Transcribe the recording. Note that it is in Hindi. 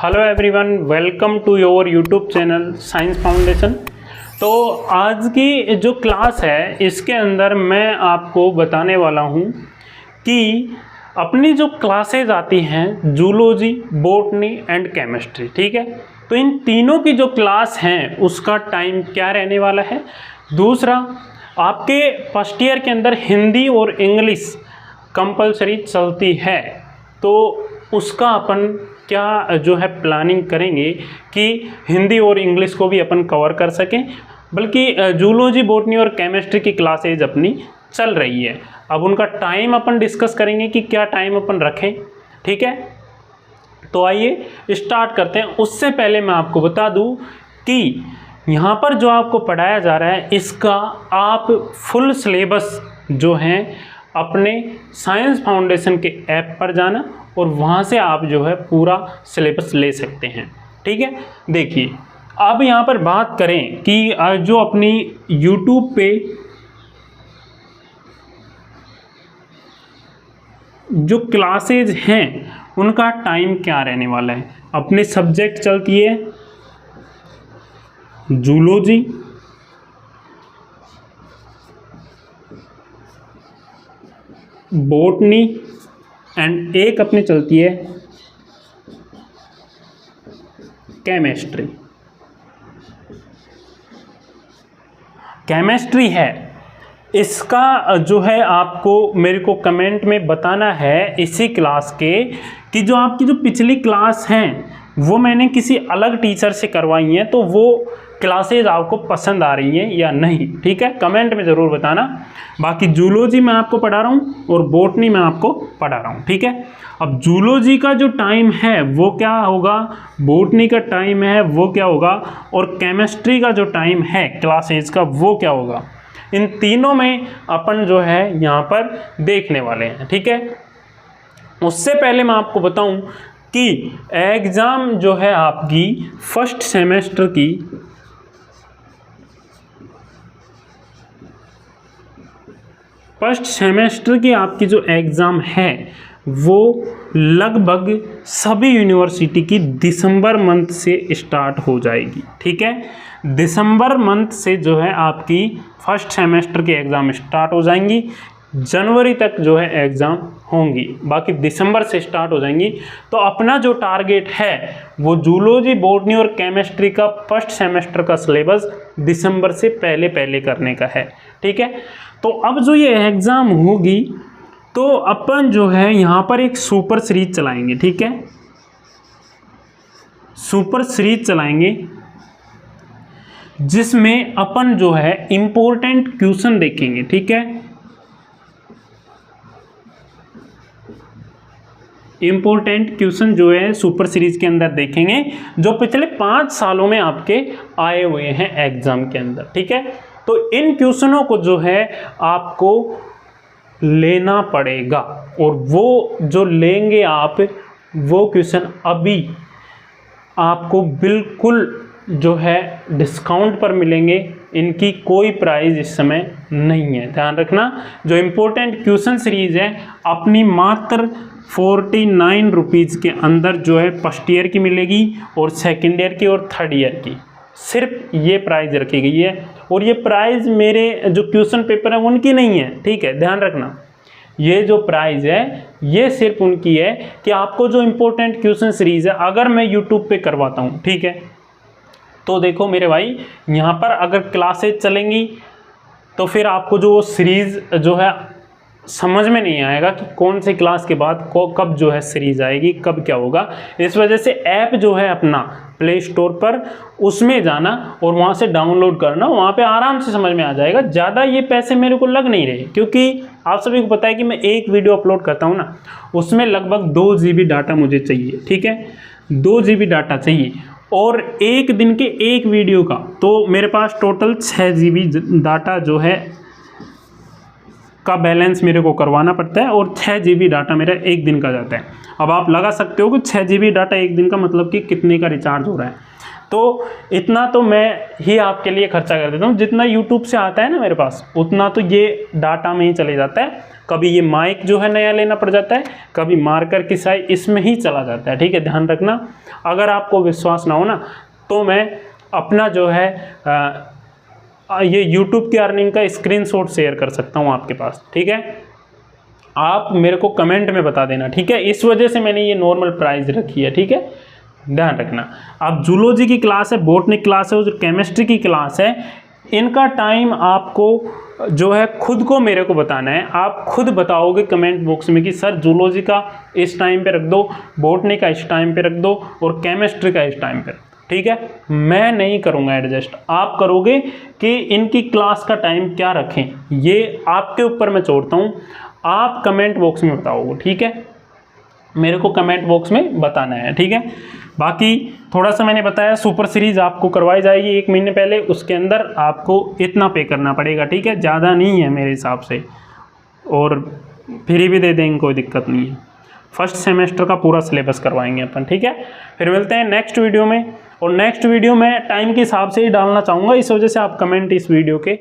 Hello everyone, welcome to your YouTube channel science foundation. तो आज की जो क्लास है इसके अंदर मैं आपको बताने वाला हूँ कि अपनी जो क्लासेज आती हैं जूलॉजी, बॉटनी एंड केमिस्ट्री, ठीक है। तो इन तीनों की जो क्लास हैं उसका टाइम क्या रहने वाला है। दूसरा, आपके फर्स्ट ईयर के अंदर हिंदी और इंग्लिश कंपलसरी चलती है, तो उसका अपन क्या जो है प्लानिंग करेंगे कि हिंदी और इंग्लिश को भी अपन कवर कर सकें। बल्कि जूलॉजी, बॉटनी और केमिस्ट्री की क्लासेज अपनी चल रही है। अब उनका टाइम अपन डिस्कस करेंगे कि क्या टाइम अपन रखें, ठीक है। तो आइए स्टार्ट करते हैं। उससे पहले मैं आपको बता दूं कि यहाँ पर जो आपको पढ़ाया जा रहा है इसका आप फुल सिलेबस जो है अपने साइंस फाउंडेशन के ऐप पर जाना और वहाँ से आप जो है पूरा सिलेबस ले सकते हैं, ठीक है। देखिए, अब यहाँ पर बात करें कि जो अपनी यूट्यूब पे जो क्लासेज हैं उनका टाइम क्या रहने वाला है। अपने सब्जेक्ट चलती है जूलॉजी, बॉटनी एंड एक अपनी चलती है केमिस्ट्री। केमिस्ट्री है, इसका जो है आपको मेरे को कमेंट में बताना है इसी क्लास के कि जो आपकी जो पिछली क्लास हैं वो मैंने किसी अलग टीचर से करवाई हैं, तो वो क्लासेज आपको पसंद आ रही हैं या नहीं, ठीक है। कमेंट में ज़रूर बताना। बाकी जूलॉजी मैं आपको पढ़ा रहा हूँ और बॉटनी मैं आपको पढ़ा रहा हूँ, ठीक है। अब जूलॉजी का जो टाइम है वो क्या होगा, बॉटनी का टाइम है वो क्या होगा, और केमिस्ट्री का जो टाइम है क्लासेज का वो क्या होगा। इन तीनों में अपन जो है यहाँ पर देखने वाले हैं, ठीक है। उससे पहले मैं आपको बताऊं कि एग्ज़ाम जो है आपकी फर्स्ट सेमेस्टर की आपकी जो एग्ज़ाम है वो लगभग सभी यूनिवर्सिटी की दिसंबर मंथ से स्टार्ट हो जाएगी, ठीक है। दिसंबर मंथ से जो है आपकी फर्स्ट सेमेस्टर की एग्ज़ाम स्टार्ट हो जाएंगी। जनवरी तक जो है एग्ज़ाम होंगी, बाकी दिसंबर से स्टार्ट हो जाएंगी। तो अपना जो टारगेट है वो जूलॉजी, बॉटनी और केमिस्ट्री का फर्स्ट सेमेस्टर का सिलेबस दिसंबर से पहले करने का है, ठीक है। तो अब जो ये एग्ज़ाम होगी तो अपन जो है यहाँ पर एक सुपर सीरीज चलाएंगे, ठीक है। सुपर सीरीज चलाएंगे जिसमें अपन जो है इम्पोर्टेंट क्वेश्चन देखेंगे, ठीक है। इम्पोर्टेंट क्वेश्चन जो है सुपर सीरीज के अंदर देखेंगे जो पिछले 5 सालों में आपके आए हुए हैं एग्जाम के अंदर, ठीक है। तो इन क्वेश्चनों को जो है आपको लेना पड़ेगा और वो जो लेंगे आप वो क्वेश्चन अभी आपको बिल्कुल जो है डिस्काउंट पर मिलेंगे। इनकी कोई प्राइस इस समय नहीं है, ध्यान रखना। जो इम्पोर्टेंट क्वेश्चन सीरीज है अपनी मात्र 49 रुपीज़ के अंदर जो है फर्स्ट ईयर की मिलेगी और सेकेंड ईयर की और थर्ड ईयर की, सिर्फ ये प्राइस रखी गई है। और ये प्राइस मेरे जो क्वेश्चन पेपर है उनकी नहीं है, ठीक है, ध्यान रखना। ये जो प्राइस है ये सिर्फ उनकी है कि आपको जो इम्पोर्टेंट क्वेश्चन सीरीज है अगर मैं यूट्यूब पे करवाता हूँ, ठीक है। तो देखो मेरे भाई, यहाँ पर अगर क्लासेज चलेंगी तो फिर आपको जो सीरीज़ जो है समझ में नहीं आएगा कि कौन सी क्लास के बाद कब जो है सीरीज़ आएगी, कब क्या होगा। इस वजह से ऐप जो है अपना प्ले स्टोर पर उसमें जाना और वहाँ से डाउनलोड करना, वहाँ पे आराम से समझ में आ जाएगा। ज़्यादा ये पैसे मेरे को लग नहीं रहे, क्योंकि आप सभी को पता है कि मैं एक वीडियो अपलोड करता हूँ ना, उसमें लगभग 2 GB डाटा मुझे चाहिए, ठीक है। 2 GB डाटा चाहिए और एक दिन के एक वीडियो का तो मेरे पास टोटल 6 GB डाटा जो है का बैलेंस मेरे को करवाना पड़ता है और 6 GB डाटा मेरा एक दिन का जाता है। अब आप लगा सकते हो कि 6 GB डाटा एक दिन का मतलब कि कितने का रिचार्ज हो रहा है। तो इतना तो मैं ही आपके लिए खर्चा कर देता हूँ, जितना यूट्यूब से आता है ना मेरे पास उतना तो ये डाटा में ही चले जाता है। कभी ये माइक जो है नया लेना पड़ जाता है, कभी मार्कर की साइज इसमें ही चला जाता है, ठीक है, ध्यान रखना। अगर आपको विश्वास ना हो ना तो मैं अपना जो है ये यूट्यूब की अर्निंग का स्क्रीनशॉट शेयर कर सकता हूँ आपके पास, ठीक है। आप मेरे को कमेंट में बता देना, ठीक है। इस वजह से मैंने ये नॉर्मल प्राइस रखी है, ठीक है, ध्यान रखना। अब जूलॉजी की क्लास है, बॉटनी क्लास है और जो केमिस्ट्री की क्लास है, इनका टाइम आपको जो है खुद को मेरे को बताना है। आप खुद बताओगे कमेंट बॉक्स में कि सर जूलॉजी का इस टाइम पे रख दो, बॉटनी का इस टाइम पे रख दो और केमिस्ट्री का इस टाइम पे, ठीक है। मैं नहीं करूँगा एडजस्ट, आप करोगे कि इनकी क्लास का टाइम क्या रखें, ये आपके ऊपर मैं छोड़ता हूँ। आप कमेंट बॉक्स में बताओगे, ठीक है, मेरे को कमेंट बॉक्स में बताना है, ठीक है। बाकी थोड़ा सा मैंने बताया, सुपर सीरीज आपको करवाई जाएगी 1 महीने पहले, उसके अंदर आपको इतना पे करना पड़ेगा, ठीक है, ज़्यादा नहीं है मेरे हिसाब से, और फ्री भी दे देंगे, कोई दिक्कत नहीं है। फर्स्ट सेमेस्टर का पूरा सिलेबस करवाएंगे अपन, ठीक है। फिर मिलते हैं नेक्स्ट वीडियो में, और नेक्स्ट वीडियो में टाइम के हिसाब से ही डालना चाहूँगा, इस वजह से आप कमेंट इस वीडियो के